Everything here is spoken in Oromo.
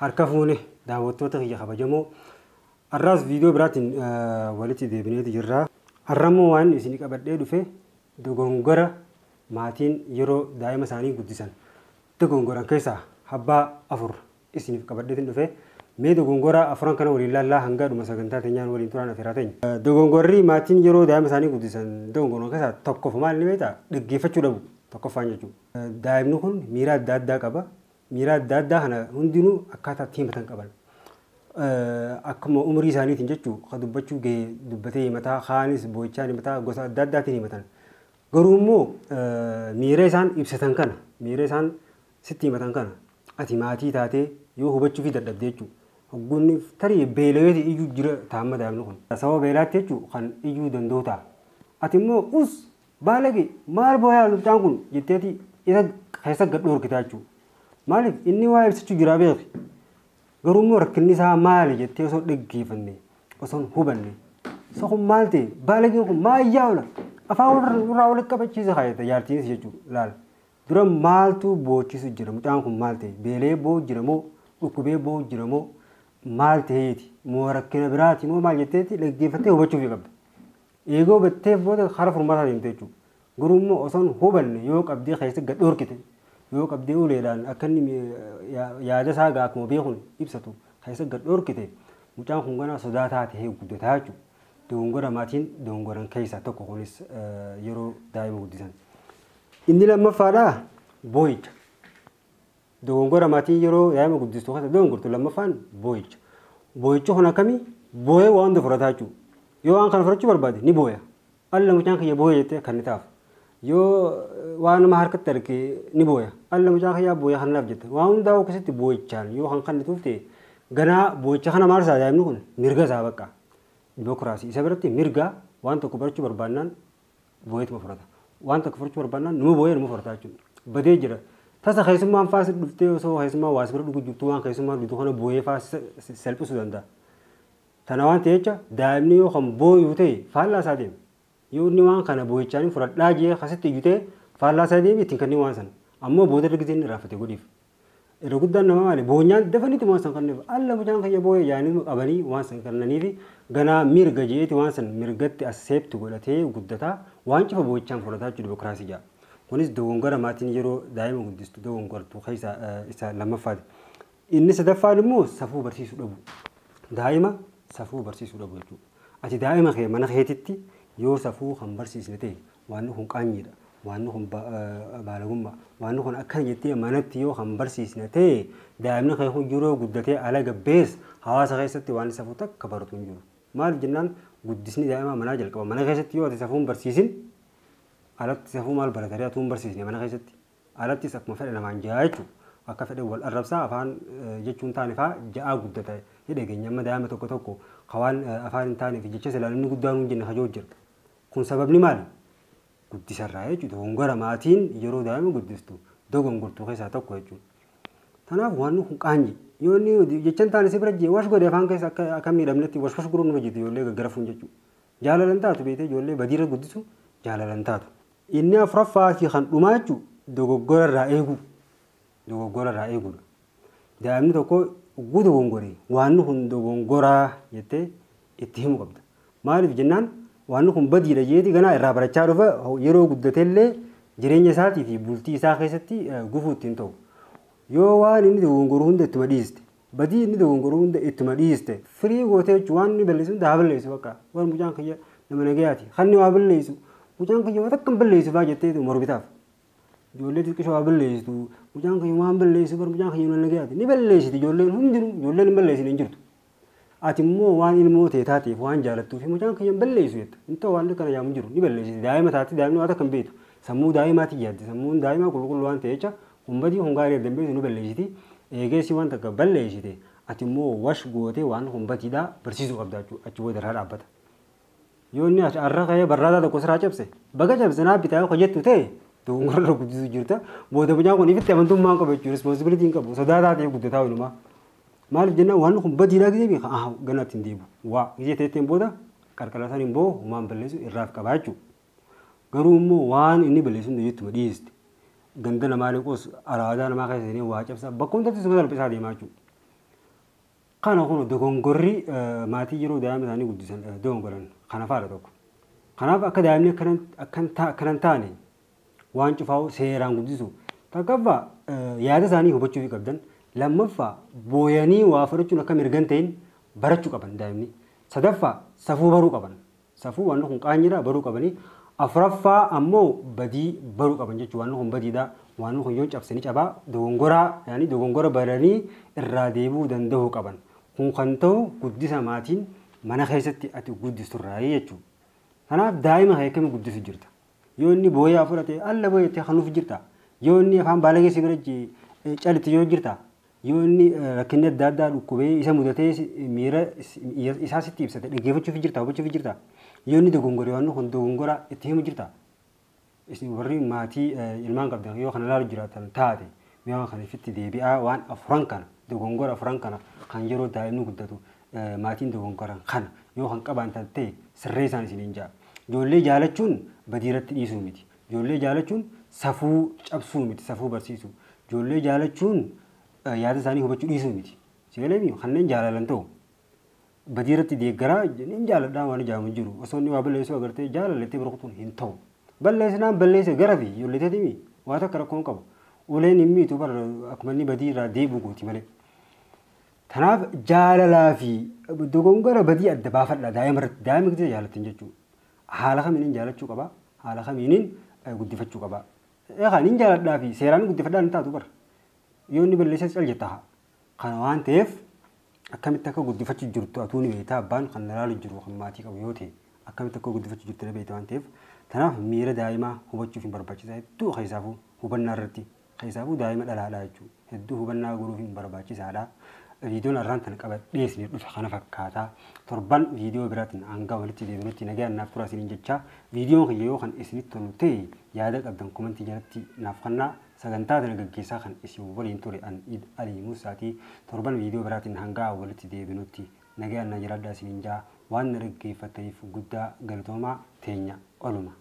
harka fuune daawwattoota kiyya kabajamoo arraas viidiyoo biraatiin walitti deebineeti jirra. Har'ammoo waan isin qabadhee dhufe dogongora maatiin yeroo daa'ima isaanii guddisan dogongoran keessaa habbaa afur isiniif qabadheetiin dhufe. Mee dogongora afuran kana waliin laallaa hanga dhuma sagantaa teenyaan waliin turaan afeeraa teenya. Dogongorri maatiin yeroo daa'ima isaanii guddisan dogongoran keessaa tokkof maal ni beektaa? Dhaggeeffachuu dhabu tokkoffaan jechuudha. Daa'imni kun miira adda addaa qaba. Miira adda addaa kana hundinuu akkaataa ittiin himatan qaban. Akkuma umurii isaaniitiin jechuudha kan dubbachuu gahee dubbatee himataa kaanis boo'ichaan himataa gosa adda addaatiin himatan. Garuu immoo miira isaan ibsatan kana miira isaan sitti himatan kana ati maatii taatee yoo hubachuu fi dadhabdee jechuudha. Hoggunni tarii beela'eeti iyyuu jira taa'amma daa'imni kun. Sababa beelaatti jechuudha kan iyyuu danda'u ta'a. Ati immoo baalage maal boo'aa mucaan kun jetteeti isa keessa gad dhoorkitaa jechuudha. Maaliif inni waa ibsachuu jira beeki. Garuu immoo rakkinni isaa maali jettee osoo dhaggeeffanne osoo hubanne. Isa kun maal ta'e baalageen kun maayyaa oola afaan irraa walitti qabachiisa kaayata jaartiinis jechuudha laala. Dura maaltu boochisu jira mucaan kun maal ta'e beelee boo'u jira moo dhukkubee boo'u jira moo maal ta'eeti moo rakkina biraati moo maal jetteeti dhaggeeffattee hubachuuf qabda. Eegoo battee booda hara furmaataa deemte jechuudha. Garuu immoo osoo hubanne yoo qabdee keessa gad dhoorkite yoo qabdee uleedhaan akka inni yaada isaa akkuma beekuun ibsatu keessa gad dhoorkite mucaan kun ganaa sodaataa ta'ee guddataa jechuudha. Dogongora maatiin dogongoran keessaa tokko kunis yeroo daa'ima guddisan. Inni lammaffaadhaa boo'icha. Dogongora maatiin yeroo daa'ima guddistu keessa dogongortu lammaffaan boo'icha. Boo'ichi kun akkamii boo'ee waa hunda fudhataa jechuudha. Yoo waan kana fudhachuu barbaade ni boo'a. Alla mucaan kiyya boo'e jettee kan ni taaf. Yoo waan nama harkatti argee ni boo'a. Alla mucaan kiyyaa boo'e kanaaf jette. Waan hundaa akkasitti boo'ichaan yoo kan kannituuf ta'e ganaa boo'icha kana maal isaa daa'imni kun mirga isaa bakka. Dimookiraasii isa biratti mirga waan tokko barachuu barbaannaan boo'eetuma fudhata. Waan tokko fudhachuu barbaannaan numa boo'ee numa fudhata jechuudha. Badee jira. Tasa keessummaan faasii dhuftee osoo keessummaan waas bira dhugu jirtu waan keessummaan dhugu kana boo'ee faasii salphisuu danda'a. Tana waan ta'eef daa'imni yoo kan boo'u ta'e faallaa isaa deema. Yoo inni waan kana boo'ichaan fudhadhaa jee akkasitti iyyuu ta'e faallaa isaa deemi ittiin kanneen waan sana. Ammoo booda erga inni raafate godhiif. Irra guddaan nama maali boonyaan dafaniiti waan san kanneef alla mucaan kiyya boo'ee yaa'anii qabanii waan san kannaniifi ganaa mirga jeeti waan san mirgatti asseeptu godhatee guddataa waan cifa boo'ichaan fudhataa jechuudha dimookiraasii jaa. Kunis dogongora maatiin yeroo daa'ima guddistu dogongortu keessaa isa lammaffaati. Inni sadaffaan immoo safuu barsiisuu dhabu. Daa'ima safuu barsiisuu dhabu jechuudha. Ati daa'ima kee mana keetitti yoo safuu kan barsiisne ta'e waan kun qaanyiidha. Waan kun baalagummaa waan kun akka jettee manatti yoo kan barsiisne ta'e daa'imni kee kun yeroo guddatee ala gabbees hawaasa keessatti waan safuu takka baratu hin jiru. Maaliif jennaan guddisni daa'imaa manaa jalqaba. Mana keessatti yoo ati safuun barsiisin alatti safuu maal baratanii atuun barsiisne mana keessatti alattis akkuma fedhe namaan ja'a jechuudha. Akka fedhe wal arrabsaa afaan jechuun taane fa'aa ja'aa guddata jedhee keenya amma daa'ima tokko tokko hawaan afaan hin taaneef jecha silaalinni guddaan hin jenne hajoo jira. Kun sababni maali? Guddisarraa jechuudha. Dogongora maatiin yeroo daa'ima guddistu dogongortuu keessaa tokko jechuudha. Kanaaf waan kun qaanyi yoo inni jechaan taane si bira jee wash godhe afaan keessa akka miidhamnetti wash guruun nama jitu ijoollee gaggarafuun jechuudha. Jaalalan taatu beekee ijoollee badiirra guddisu jaalalan taatu. Inni afuraffaa fi kan dhumaa jechuudha dogoggora irraa eeguu. Dogoggora irraa eeguudha. Daa'imni tokko ugguu dogongoree waan kun dogongoraa jettee itti himu qabda. Maaliif jennaan waan kun badiidha jeeti ganaa irraa barachaa dhufa yeroo guddateellee jireenya isaatii fi bultii isaa keessatti gufuu ittiin ta'u. Yoo waan inni dogongoruu hunda ittuma dhiiste badii inni dogongoruu hunda ittuma dhiiste firii gootee jechuun waan inni balleessu hunda haa balleessu bakka waan mucaan kiyya nama nagayaati kan waa balleessu mucaan kiyya waan akka balleessu fa'aa jettee morbitaaf. Ijoollee xiqqishoo waa balleessitu mucaan kiyya waan balleessu bar mucaan kiyya nama nagayaati ni balleessiti ijoolleen hundinuu ijoolleen hin balleessine hin jirtu. Ati immoo waan ilmoo ta'e taateef waan jaalattuuf mucaan kiyya balleessu jetta. Intoo waan kana yaamu jiru ni balleessiti daa'ima taate daa'imni waan akka hin beektu sammuu daa'imaatii yaadde sammuun daa'imaa qulqulluu waan ta'e jecha umbati hungaari dambeesu nu balleessiti eegeessi waan takka balleessite ati immoo wash gootee waan umbatiidhaa barsiisuu qabda achi booda irraa dhaabbata. Yoo inni har'a ka'ee barraataa tokko sirraa cabse baga cabse naa bitaa hojjettu ta'e dogongora guddisuu jirta booda mucaan kun ifitti amantummaa qabu jechuudha responsibilitii hin qabu sodaa taatee guddataa walumaa. Maaliif jennaan waan kun badiidhaa gisee beeka ganaatti hin deebu waa gisee teetteen booda qarqarasaan immoo humaan balleessu irraaf qabaa jechuudha. Garuu immoo waan inni balleessu hunda jettuma dhiyeessite. Ganda namaa liqoos alaadaa namaa keessatti waa cabsa bakka hundatti suma salphisaa deemaa jechuudha. Kana kun dogongorri maatii yeroo daa'ima isaanii guddisan dogongoran kana faadha tokko. Kanaaf akka daa'imni akkan taane waan cufaa'u seeraan guddisu. Takkaffaa yaada isaanii hubachuu qabdan. Lammaffaa booyanii waa fudhachuun akka mirgan ta'in barachuu qaban daa'imni. Sadaffaa safuu baruu qaban. Safuu waan kun qaanyiidha baruu qabanii. Afuraffaa ammoo badii baruu qaban jechuudha. Waan kun badiidha. Waan kun yoo cabsanii cabaa dogongora baranii irraa deebi'uu danda'uu qaban. Kun kan ta'u guddisa maatiin mana keessatti ati guddisturraa jechuudha. Kanaaf daa'ima akkami guddisu jirta. Yoo inni booyaa fudhate alla booyyattee kanuuf jirta. Yoo inni afaan baalageessi biratti calitti yoo jirta. Yoo inni rakkinni adda addaa dhukkubee isa mudatee miira isaa sitti ibsate dhaggeeffachuuf jirta hubachuuf jirta. Yoo inni dogongoree waan kun dogongora itti himu jirta. Isin warri maatii ilmaan qabdan yoo kana laalu jiraatan taate mi'a kana ifitti deebi'aa waan afuran kana dogongora afuran kana kan yeroo daa'imni guddatu maatiin dogongoran kana yoo kan qaban ta'e sirree isaan isiniin jaa. Ijoollee jaalachuun badiiratti dhiisuu miti. Ijoollee jaalachuun safuu cabsuu miti safuu barsiisu. Ijoollee jaalachuun yaada isaanii hubachuu dhiisuu miti. Sibiilanii kanneen jaalalan ta'u badiiratti deeggaraa jenneen jaaladhaa waan ijaamu jiru. Osoo inni waa balleessuu agartee jaalalattee barkutuun hin ta'u. Balleessinaan balleesse gara fi ijoollee ta'e waa takka rakkoon qabu. Uleen himmi tu bara akkuma inni badii irraa deebi'u gooti malee. Kanaaf jaalalaa fi dogongora badii adda baafadha daa'ima guddaa jaalattan jechuudha. Haala kamiin jaalachuu qaba haala kamiin guddifachuu qaba. Kan inni jaaladhaa fi seeraan guddifadhaan taatu bara. Yoo inni balleessee cal jettaa kana waan ta'eef akkamitti akka guddifachuu jirtu atuun beektaa abbaan kan ilaalu jiru kan maatii qabu yoo ta'e akkamitti akka guddifachuu jirtu beektaa waan ta'eef kanaaf miira daa'imaa hubachuuf hin barbaachisaa hedduu keessaafuu hubannaa irratti keessaafuu daa'ima dhalaadhaa jechuudha hedduu hubannaa godhuuf hin barbaachisaadha. Viidiyoon arraan tan qabadhee isin dhufe kana fakkaataa torban viidiyoo biraatiin hanga walitti deebinutti nagaan naaf tura isiniin jecha viidiyoon kiyya yoo kan isinitti tolu ta'e yaada qabdan komentii jalatti naaf kennaa sagantaa kana gaggeessaa kan isin waliin ture an Alii Muusaatii torban viidiyoo biraatiin hanga walitti deebinutti nagaan na jiraadhaa isiniin jaa waan na dhaggeeffataniif guddaa galatoomaa teenya oluma.